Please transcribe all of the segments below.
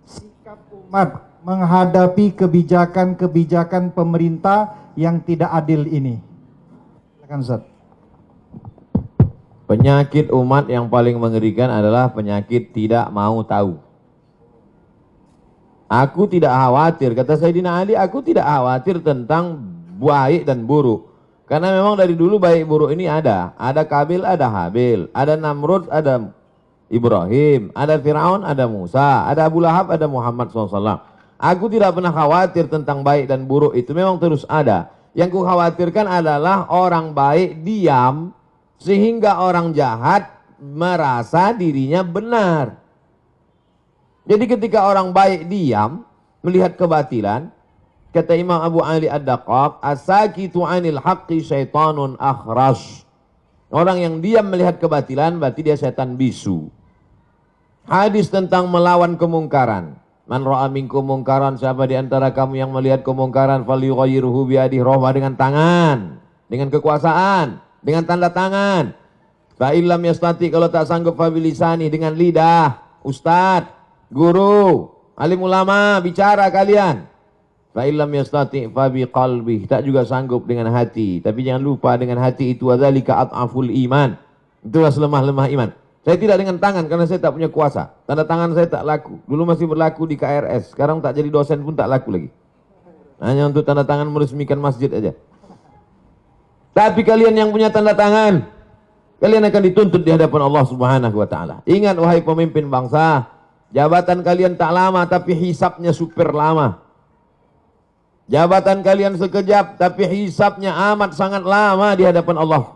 sikap umat menghadapi kebijakan-kebijakan pemerintah yang tidak adil ini? Silakan Ustaz. Penyakit umat yang paling mengerikan adalah penyakit tidak mau tahu. Aku tidak khawatir, kata Sayyidina Ali, aku tidak khawatir tentang baik dan buruk. Karena memang dari dulu baik buruk ini ada. Ada Kabil, ada Habil. Ada Namrud, ada Ibrahim. Ada Fir'aun, ada Musa. Ada Abu Lahab, ada Muhammad SAW. Aku tidak pernah khawatir tentang baik dan buruk, itu memang terus ada. Yang ku khawatirkan adalah orang baik diam, sehingga orang jahat merasa dirinya benar. Jadi ketika orang baik diam, melihat kebatilan, kata Imam Abu Ali Ad-Daqqaq, as-sakitu 'anil haqqi syaitanun akhras. Orang yang diam melihat kebatilan berarti dia setan bisu. Hadis tentang melawan kemungkaran. Man ra'a minkum mungkaran, siapa di antara kamu yang melihat kemungkaran, falyughayyirhu biyadihi, rohbah dengan tangan, dengan kekuasaan, dengan tanda tangan. Fa illam yastati, kalau tak sanggup, fa bilisani, dengan lidah. Ustadz, guru, alim ulama, bicara kalian. Fa illam yastati fa biqalbi, tak juga sanggup dengan hati. Tapi jangan lupa dengan hati itu adzalika at'aful iman. Itulah selemah-lemah iman. Saya tidak dengan tangan karena saya tak punya kuasa. Tanda tangan saya tak laku. Dulu masih berlaku di KRS, sekarang tak jadi dosen pun tak laku lagi. Hanya untuk tanda tangan meresmikan masjid aja. Tapi kalian yang punya tanda tangan, kalian akan dituntut di hadapan Allah Subhanahu wa taala. Ingat wahai pemimpin bangsa, jabatan kalian tak lama tapi hisapnya super lama. Jabatan kalian sekejap tapi hisapnya amat sangat lama di hadapan Allah.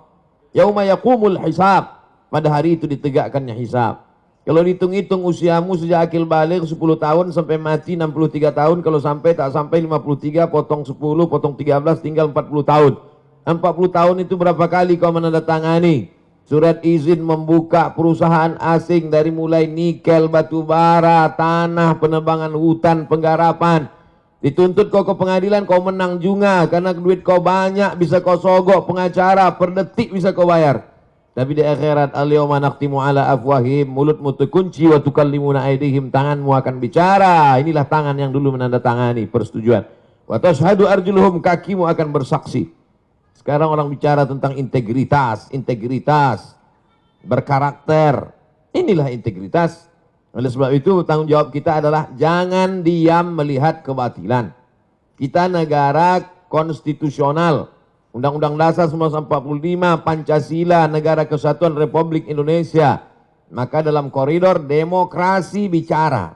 Yauma yaqumul hisab. Pada hari itu ditegakkannya hisab. Kalau dihitung-hitung usiamu sejak akil balik 10 tahun sampai mati 63 tahun. Kalau sampai tak sampai 53, potong 10, potong 13, tinggal 40 tahun. 40 tahun itu berapa kali kau menandatangani surat izin membuka perusahaan asing, dari mulai nikel, batu bara, tanah, penebangan hutan, penggarapan. Dituntut kau ke pengadilan, kau menang juga karena duit kau banyak, bisa kau sogok pengacara, per detik bisa kau bayar. Tapi di akhirat, al-yawma naqtimu ala afwahim, mulutmu terkunci, wa tukallimuna aydihim, tanganmu akan bicara. Inilah tangan yang dulu menandatangani persetujuan. Wa tashhadu arjuluhum, kakimu akan bersaksi. Sekarang orang bicara tentang integritas, integritas, berkarakter. Inilah integritas. Oleh sebab itu tanggung jawab kita adalah jangan diam melihat kebatilan. Kita negara konstitusional. Undang-Undang Dasar 1945, Pancasila, Negara Kesatuan Republik Indonesia. Maka dalam koridor demokrasi bicara.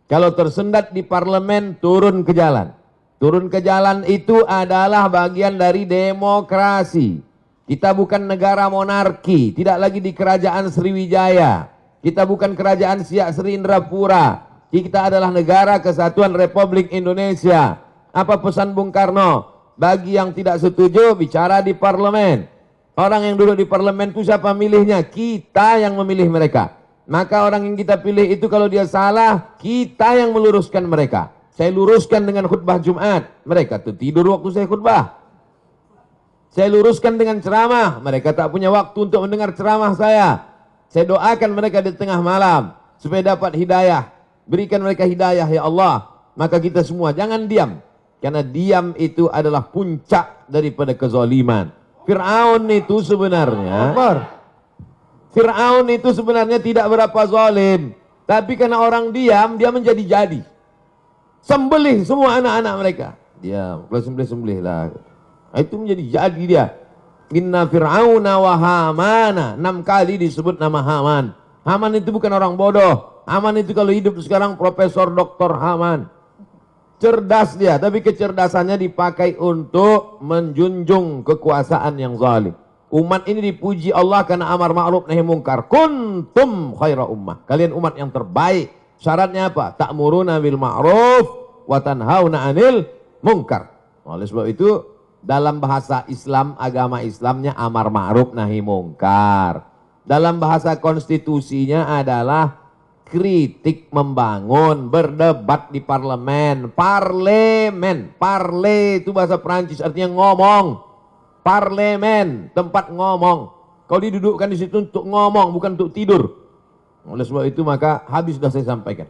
Kalau tersendat di parlemen, turun ke jalan. Turun ke jalan itu adalah bagian dari demokrasi. Kita bukan negara monarki, tidak lagi di kerajaan Sriwijaya. Kita bukan kerajaan Siak Sri Indrapura. Kita adalah negara Kesatuan Republik Indonesia. Apa pesan Bung Karno? Bagi yang tidak setuju, bicara di parlemen. Orang yang duduk di parlemen itu siapa milihnya? Kita yang memilih mereka. Maka orang yang kita pilih itu kalau dia salah, kita yang meluruskan mereka. Saya luruskan dengan khutbah Jumat, mereka tuh tidur waktu saya khutbah. Saya luruskan dengan ceramah, mereka tak punya waktu untuk mendengar ceramah saya. Saya doakan mereka di tengah malam supaya dapat hidayah. Berikan mereka hidayah ya Allah. Maka kita semua jangan diam. Karena diam itu adalah puncak daripada kezaliman. Fir'aun itu sebenarnya tidak berapa zalim. Tapi karena orang diam, dia menjadi-jadi. Sembelih semua anak-anak mereka. Dia kalau sembelih lah. Itu menjadi jadi dia. Inna fir'auna wa hamana. 6 kali disebut nama Haman. Haman itu bukan orang bodoh. Haman itu kalau hidup sekarang Profesor Dr. Haman. Cerdas dia, tapi kecerdasannya dipakai untuk menjunjung kekuasaan yang zalim. Umat ini dipuji Allah karena amar ma'ruf nahi mungkar. Kuntum khaira ummah. Kalian umat yang terbaik. Syaratnya apa? Ta'muruna bil ma'ruf wa tanhauna 'anil mungkar. Oleh sebab itu dalam bahasa Islam, agama Islamnya amar ma'ruf nahi mungkar. Dalam bahasa konstitusinya adalah kritik membangun, berdebat di parlemen. Parlemen, parle itu bahasa Perancis artinya ngomong. Parlemen, tempat ngomong. Kau didudukkan di situ untuk ngomong, bukan untuk tidur. Oleh sebab itu maka habis sudah saya sampaikan.